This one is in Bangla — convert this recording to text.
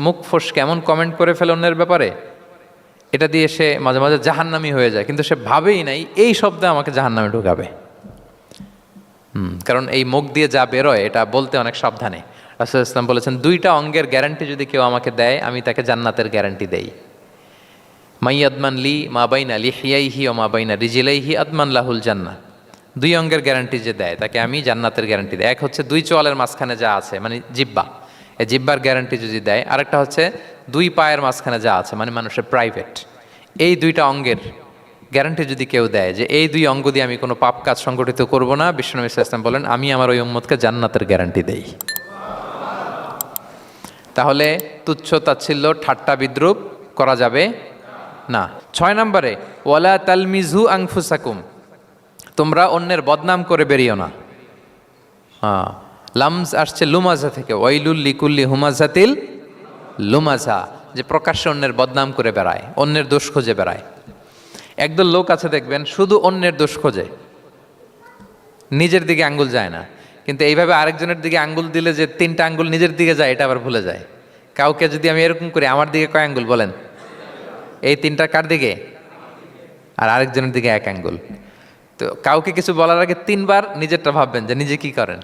মুখ ফোস কেমন কমেন্ট করে ফেলে অন্যের ব্যাপারে, এটা দিয়ে সে মাঝে মাঝে জাহান্নামী হয়ে যায়, কিন্তু সে ভাবেই নাই এই শব্দে আমাকে জাহান্নামে ঢুকাবে। কারণ এই মুখ দিয়ে যা বেরোয় এটা বলতে অনেক সাবধানে। রাসূল ইসলাম বলেছেন, দুইটা অঙ্গের গ্যারান্টি যদি কেউ আমাকে দেয়, আমি তাকে জান্নাতের গ্যারান্টি দেই। মাই আদমান লি মা বাইনা লিহিয়াইহি ও মা বাইনা রিজিলাইহি আদমান লাহুল জান্নাহ। দুই অঙ্গের গ্যারান্টি যে দেয় তাকে আমি জান্নাতের গ্যারান্টি দেয়। এক হচ্ছে দুই চোয়ালের মাঝখানে যা আছে, মানে জিব্বা, এই জিব্বার গ্যারান্টি যদি দেয়। আরেকটা হচ্ছে দুই পায়ের মাঝখানে যা আছে, মানে মানুষের প্রাইভেট। এই দুইটা অঙ্গের গ্যারান্টি যদি কেউ দেয় যে এই দুই অঙ্গ দিয়ে আমি কোনো পাপ কাজ সংগঠিত করব না, বিশ্বনবী সাল্লাল্লাহু আলাইহি ওয়াসাল্লাম বলেন, আমি আমার ওই উম্মতকে জান্নাতের গ্যারান্টি দেই। তাহলে তুচ্ছ তাচ্ছিল্য ঠাট্টা বিদ্রুপ করা যাবে না। 6 নম্বরে, ওয়ালা তালমিজু আনফুসাকুম, তোমরা অন্যের বদনাম করে বেরিও না। লামজ আসছে লুমাজা থেকে, ওয়াইলুল লিকুল্লি হুমাজাতিল লুমাজা, যে প্রকাশ্যে অন্যের বদনাম করে বেড়ায়, অন্যের দোষ খুঁজে বেড়ায়। একদল লোক আছে দেখবেন শুধু অন্যের দোষ খোঁজে, নিজের দিকে আঙ্গুল যায় না। কিন্তু এইভাবে আরেকজনের দিকে আঙ্গুল দিলে যে 3টা আঙ্গুল নিজের দিকে যায়, এটা আবার ভুলে যায়। কাউকে যদি আমি এরকম করি, আমার দিকে কয় আঙ্গুল বলেন? এই 3টা কার দিকে? আর আরেকজনের দিকে 1 আঙ্গুল। তো কাউকে কিছু বলার আগে 3 বার নিজেরটা ভাববেন যে নিজে কি করেন।